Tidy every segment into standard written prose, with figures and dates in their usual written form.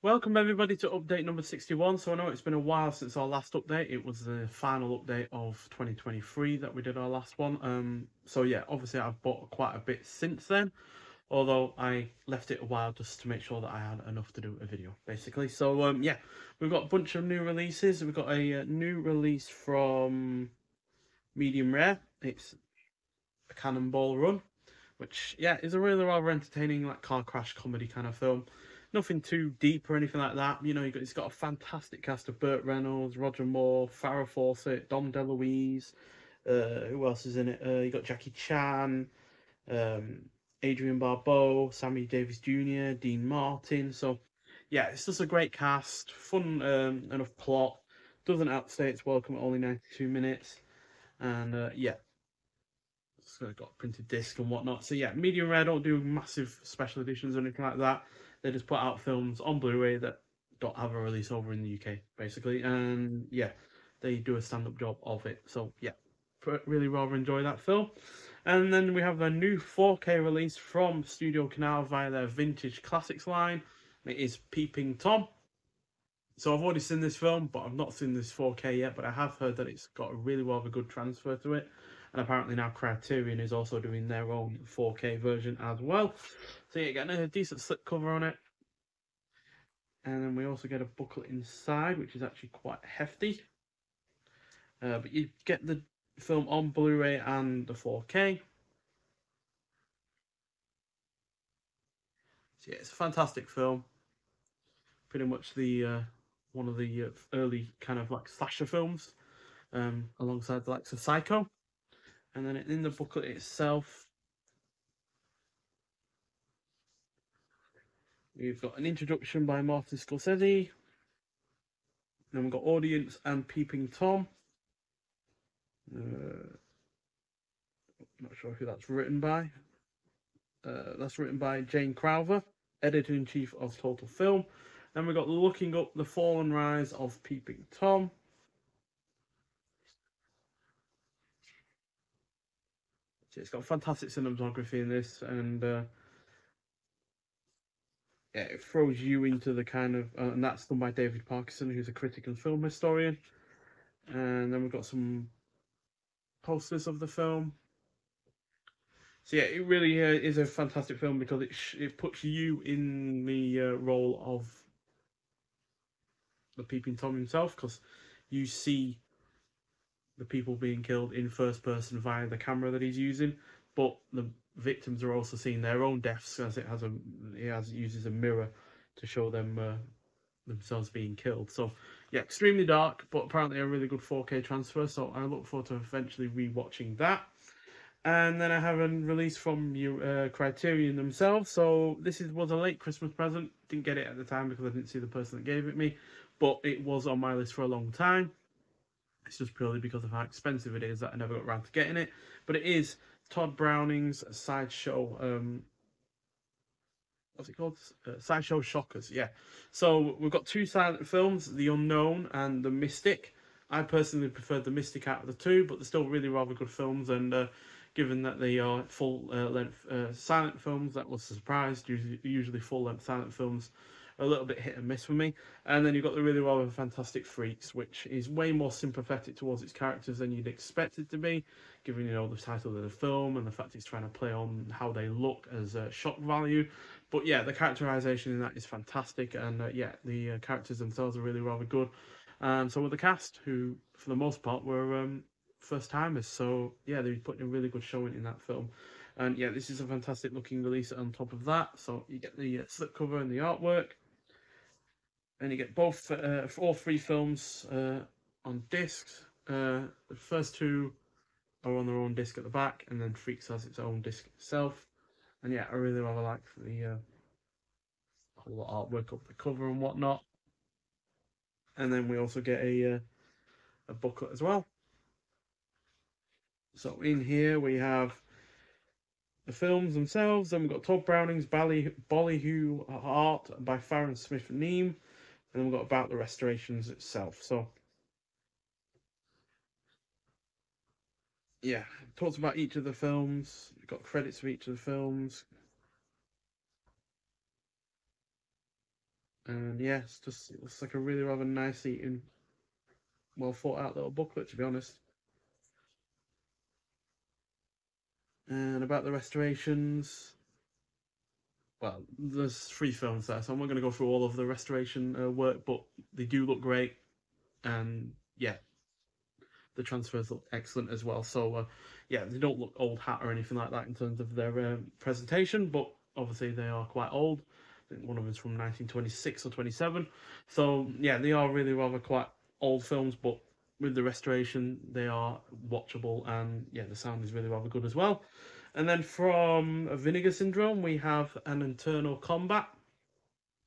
Welcome everybody to update number 61. So I know it's been a while since our last update. It was the final update of 2023 that we did our last one. So yeah, obviously I've bought quite a bit since then, although I left it a while just to make sure that I had enough to do a video, basically. So yeah, we've got a bunch of new releases. We've got a new release from Medium Rare. It's a Cannonball Run, which yeah is a really rather entertaining like car crash comedy kind of film. Nothing too deep or anything like that. You know, it's got a fantastic cast of Burt Reynolds, Roger Moore, Farrah Fawcett, Dom DeLuise. Who else is in it? You got Jackie Chan, um, Adrian Barbeau, Sammy Davis Jr., Dean Martin. So yeah, it's just a great cast, fun enough plot. Doesn't outstay its welcome at only 92 minutes, and yeah, so got a printed disc and whatnot. So yeah, Medium Rare don't do massive special editions or anything like that. They just put out films on Blu-ray that don't have a release over in the UK, basically. And yeah, they do a stand-up job of it. So yeah, really rather enjoy that film. And then we have a new 4K release from Studio Canal via their Vintage Classics line. It is Peeping Tom. So I've already seen this film, but I've not seen this 4K yet. But I have heard that it's got a really well of a good transfer to it, and apparently now Criterion is also doing their own 4K version as well. So yeah, getting a decent slipcover on it, and then we also get a booklet inside, which is actually quite hefty. But you get the film on Blu-ray and the 4K. So yeah, it's a fantastic film. Pretty much the one of the early kind of like slasher films, alongside the likes of Psycho. And then in the booklet itself, we've got an introduction by Martin Scorsese. Then we've got Audience and Peeping Tom. Not sure who that's written by. That's written by Jane Crowther, editor-in-chief of Total Film. Then we've got Looking Up, The Fall and Rise of Peeping Tom. So it's got fantastic cinematography in this, and yeah, it throws you into the kind of, and that's done by David Parkinson, who's a critic and film historian. And then we've got some posters of the film. So yeah, it really is a fantastic film because it puts you in the role of the Peeping Tom himself, because you see the people being killed in first person via the camera that he's using, but the victims are also seeing their own deaths, as it uses a mirror to show them themselves being killed. So yeah, extremely dark, but apparently a really good 4K transfer. So I look forward to eventually rewatching that. And then I have a release from Criterion themselves. So this was a late Christmas present. Didn't get it at the time because I didn't see the person that gave it me, but it was on my list for a long time. It's just purely because of how expensive it is that I never got around to getting it. But it is Todd Browning's Sideshow. What's it called? Sideshow Shockers. Yeah. So we've got two silent films: The Unknown and The Mystic. I personally preferred The Mystic out of the two, but they're still really rather good films. And given that they are full length silent films, that was a surprise. Usually full length silent films a little bit hit and miss for me. And then you've got the really rather Fantastic Freaks, which is way more sympathetic towards its characters than you'd expect it to be, given the title of the film and the fact it's trying to play on how they look as shock value. But yeah, the characterization in that is fantastic, and yeah, the characters themselves are really rather good. And so were the cast, who for the most part were first timers. So yeah, they put in a really good showing in that film. And yeah, this is a fantastic looking release on top of that. So you get the slipcover and the artwork, and you get both all three films on discs. The first two are on their own disc at the back, and then Freaks has its own disc itself. And yeah, I really rather like the whole artwork of the cover and whatnot. And then we also get a booklet as well. So in here we have the films themselves. Then we've got Todd Browning's Ballyhoo Art by Farron Smith Neame. And then we've got About the Restorations itself. So yeah, talks about each of the films. We've got credits for each of the films. And yeah, it looks like a really rather nice eating, well thought out little booklet, to be honest. And about the restorations, well, there's 3 films there, so I'm not going to go through all of the restoration work, but they do look great, and yeah, the transfers look excellent as well. So yeah, they don't look old hat or anything like that in terms of their presentation, but obviously they are quite old. I think one of them is from 1926 or 27. So yeah, they are really rather quite old films, but with the restoration, they are watchable, and yeah, the sound is really rather good as well. And then from Vinegar Syndrome, we have An Internal Combat.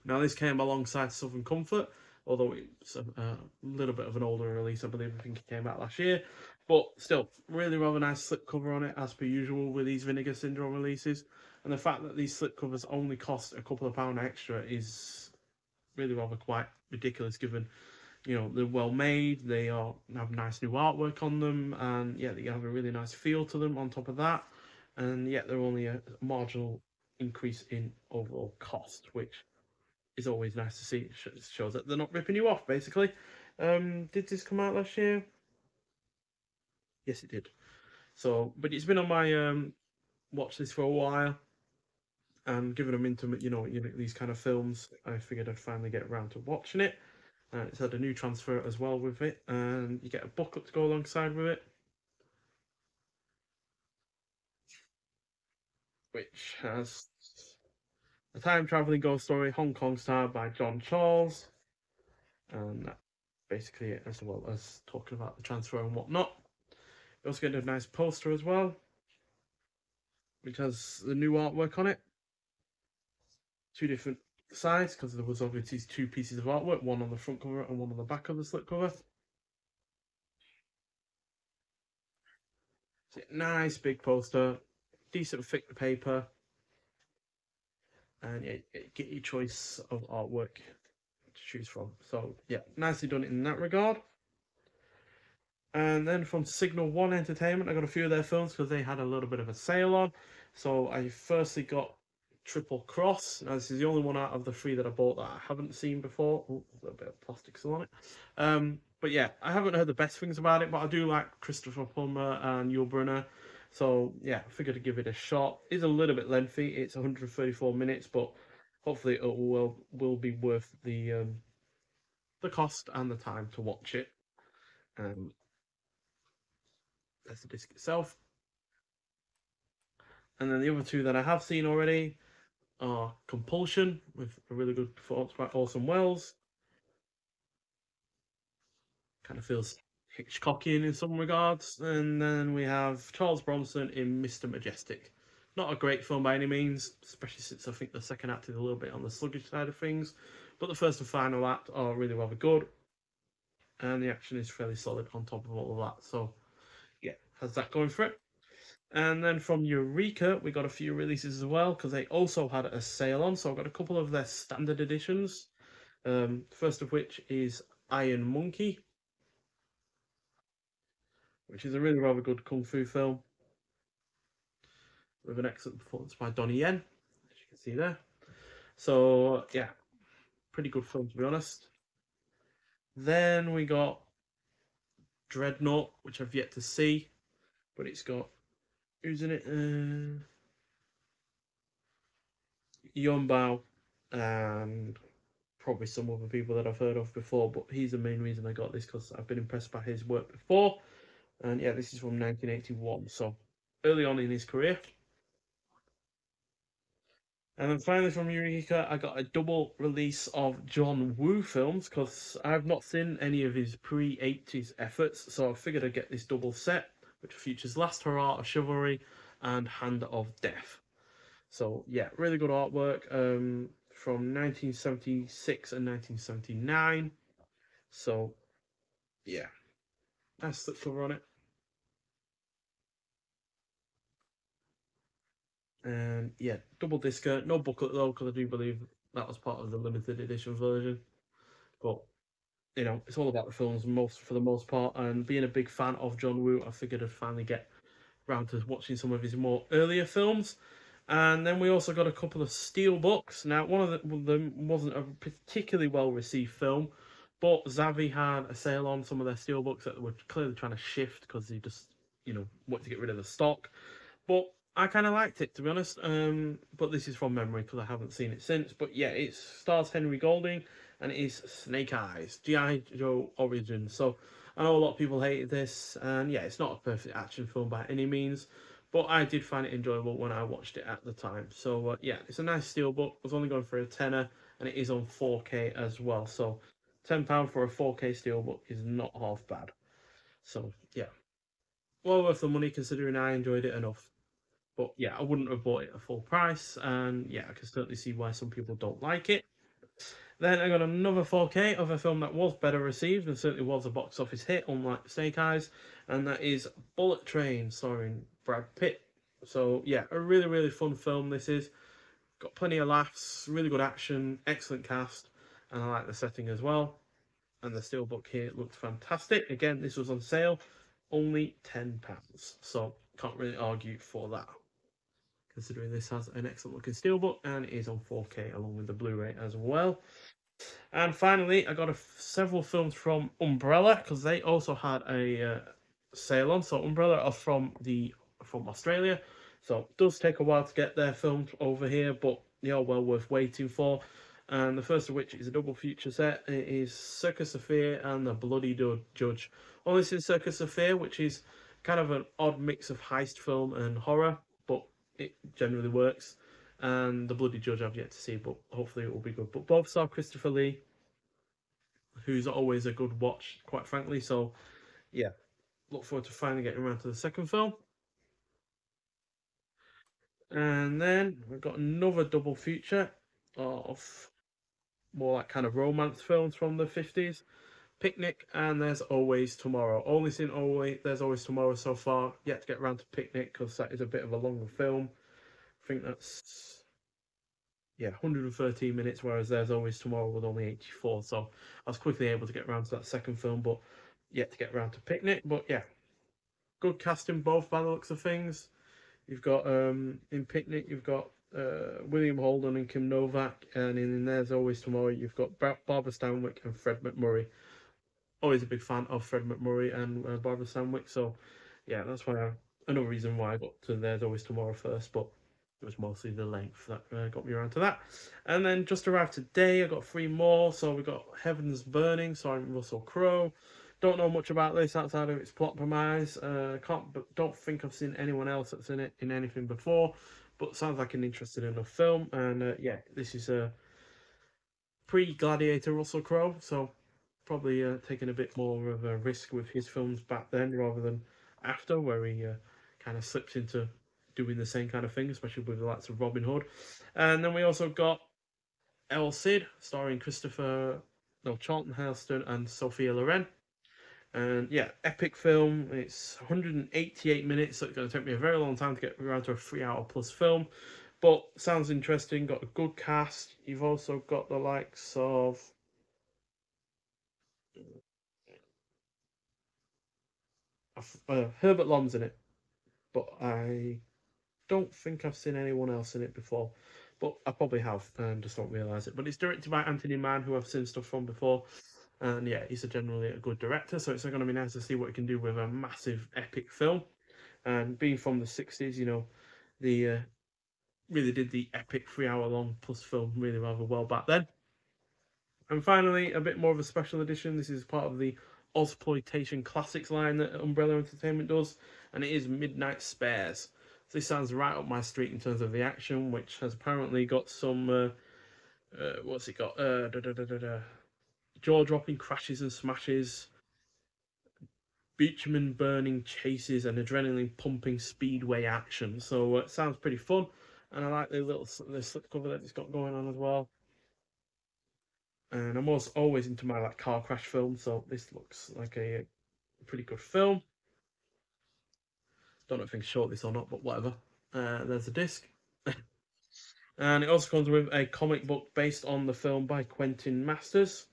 Now, this came alongside Southern Comfort, although it's a little bit of an older release, I believe. I think it came out last year. But still, really rather nice slipcover on it, as per usual with these Vinegar Syndrome releases. And the fact that these slipcovers only cost a couple of pound extra is really rather quite ridiculous, given they're well made, they have nice new artwork on them, and yeah, they have a really nice feel to them on top of that. And yeah, they're only a marginal increase in overall cost, which is always nice to see. It shows that they're not ripping you off, basically. Did this come out last year? Yes, it did. So, but it's been on my watch list for a while, and given I'm into these kind of films, I figured I'd finally get around to watching it. It's had a new transfer as well with it, and you get a booklet to go alongside with it, which has a time traveling ghost story, Hong Kong style by John Charles, and that's basically it, as well as talking about the transfer and whatnot. You also get a nice poster as well, which has the new artwork on it. 2 different sides, because there was obviously 2 pieces of artwork, one on the front cover and one on the back of the slipcover. So, nice big poster, decent thick paper, and yeah, get your choice of artwork to choose from. So yeah, nicely done in that regard. And then from Signal One Entertainment, I got a few of their films because they had a little bit of a sale on. So I firstly got Triple Cross. Now this is the only one out of the 3 that I bought that I haven't seen before. Oh, a little bit of plastic still on it. But yeah, I haven't heard the best things about it, but I do like Christopher Plummer and Yul Brynner. So yeah, I figured to give it a shot. It's a little bit lengthy. It's 134 minutes, but hopefully it will be worth the cost and the time to watch it. That's the disc itself. And then the other 2 that I have seen already are Compulsion, with a really good performance by Orson Welles. Kind of feels Hitchcockian in some regards. And then we have Charles Bronson in Mr. Majestic. Not a great film by any means, especially since I think the second act is a little bit on the sluggish side of things. But the first and final act are really rather good. And the action is fairly solid on top of all of that. So, yeah, has that going for it. And then from Eureka, we got a few releases as well, because they also had a sale on. So I've got a couple of their standard editions. First of which is Iron Monkey, which is a really rather good kung fu film with an excellent performance by Donnie Yen, as you can see there. So yeah, pretty good film, to be honest. Then we got Dreadnought, which I've yet to see, but it's got, who's in it? Yun Bao and probably some other people that I've heard of before, but he's the main reason I got this, because I've been impressed by his work before. And yeah, this is from 1981, so early on in his career. And then finally from Eureka, I got a double release of John Woo films, because I've not seen any of his pre-80s efforts, so I figured I'd get this double set, which features Last Hurrah of Chivalry and Hand of Death. So yeah, really good artwork from 1976 and 1979. So yeah, nice slip cover on it. And yeah, double discer, no booklet though, because I do believe that was part of the limited edition version. But it's all about the films for the most part. And being a big fan of John Woo, I figured I'd finally get round to watching some of his more earlier films. And then we also got a couple of steel books. Now, one of them wasn't a particularly well received film, but Zavi had a sale on some of their steel books that they were clearly trying to shift because they just, wanted to get rid of the stock. But I kind of liked it, to be honest. But this is from memory because I haven't seen it since. But yeah, it stars Henry Golding and it is Snake Eyes, G.I. Joe Origins. So I know a lot of people hated this, and yeah, it's not a perfect action film by any means, but I did find it enjoyable when I watched it at the time. So yeah, it's a nice steelbook. I was only going for a tenner, and it is on 4K as well. So £10 for a 4K steelbook is not half bad. So yeah, well worth the money considering I enjoyed it enough. But yeah, I wouldn't have bought it at full price, and yeah, I can certainly see why some people don't like it. Then I got another 4K of a film that was better received and certainly was a box office hit, unlike Snake Eyes, and that is Bullet Train, starring Brad Pitt. So yeah, a really, really fun film this is. Got plenty of laughs, really good action, excellent cast, and I like the setting as well. And the steelbook here looks fantastic. Again, this was on sale, only £10. So can't really argue for that, considering this has an excellent looking steelbook and it is on 4K along with the Blu-ray as well. And finally, I got several films from Umbrella because they also had a sale on. So Umbrella are from Australia, so it does take a while to get their films over here, but they are well worth waiting for. And the first of which is a double feature set. It is Circus of Fear and The Bloody Judge. Only seen Circus of Fear, which is kind of an odd mix of heist film and horror, but it generally works. And The Bloody Judge I've yet to see, but hopefully it will be good. But both star Christopher Lee, who's always a good watch, quite frankly. So yeah, look forward to finally getting around to the second film. And then we've got another double feature of more like kind of romance films from the 50s. Picnic and There's Always Tomorrow. Only seen There's Always Tomorrow so far. Yet to get around to Picnic because that is a bit of a longer film. I think that's 113 minutes, whereas There's Always Tomorrow was only 84. So I was quickly able to get around to that second film, but yet to get around to Picnic. But yeah, good casting both by the looks of things. You've got in Picnic, you've got William Holden and Kim Novak, and in There's Always Tomorrow, you've got Barbara Stanwyck and Fred McMurray. Always a big fan of Fred McMurray and Barbara Stanwyck, so yeah, that's why another reason why I got to There's Always Tomorrow first, but it was mostly the length that got me around to that. And then just arrived today, I got three more. So we got Heaven's Burning, starring Russell Crowe. Don't know much about this outside of its plot premise. Don't think I've seen anyone else that's in it in anything before, but sounds like an interesting enough film. And yeah, this is a pre-Gladiator Russell Crowe, so probably taking a bit more of a risk with his films back then rather than after, where he kind of slips into doing the same kind of thing, especially with the likes of Robin Hood. And then we also got El Cid, starring Charlton Heston and Sophia Loren. And yeah, epic film. It's 188 minutes, so it's going to take me a very long time to get around to a 3 hour plus film. But sounds interesting, got a good cast. You've also got the likes of Herbert Lom's in it, but I don't think I've seen anyone else in it before. But I probably have and just don't realise it. But it's directed by Anthony Mann, who I've seen stuff from before. And yeah, he's generally a good director, so it's going to be nice to see what he can do with a massive epic film. And being from the 60s, the really did the epic 3 hour long plus film really rather well back then. And finally, a bit more of a special edition. This is part of the Ozploitation Classics line that Umbrella Entertainment does, and it is Midnight Spares. So this sounds right up my street in terms of the action, which has apparently got some what's it got? Jaw-dropping crashes and smashes, bitumen burning chases, and adrenaline pumping speedway action. So it sounds pretty fun, and I like the slip cover that it's got going on as well. And I'm always into my like car crash films, so this looks like a pretty good film. Don't know if I can show this or not, but whatever. There's a disc. And it also comes with a comic book based on the film by Quentin Masters.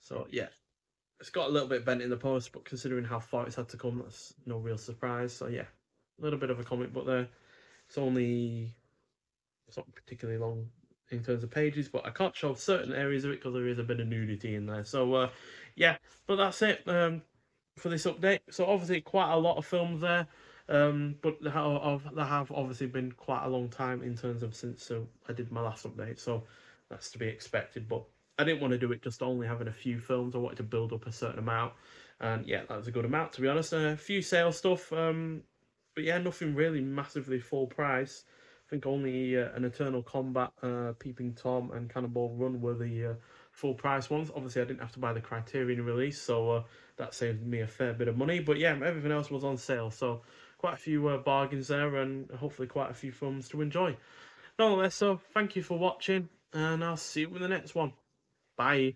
So yeah, it's got a little bit bent in the post, but considering how far it's had to come, that's no real surprise. So yeah, a little bit of a comic book there. It's not particularly long in terms of pages, but I can't show certain areas of it because there is a bit of nudity in there. So yeah, but that's it for this update. So obviously quite a lot of films there, but there have obviously been quite a long time in terms of since I did my last update. So that's to be expected. But I didn't want to do it just only having a few films. I wanted to build up a certain amount, and yeah, that was a good amount to be honest. A few sale stuff, but yeah, nothing really massively full price. I think only an Eternal Combat, Peeping Tom, and Cannonball Run were the full price ones. Obviously, I didn't have to buy the Criterion release, so that saved me a fair bit of money. But yeah, everything else was on sale, so quite a few bargains there, and hopefully quite a few films to enjoy. Nonetheless, so thank you for watching, and I'll see you in the next one. Bye.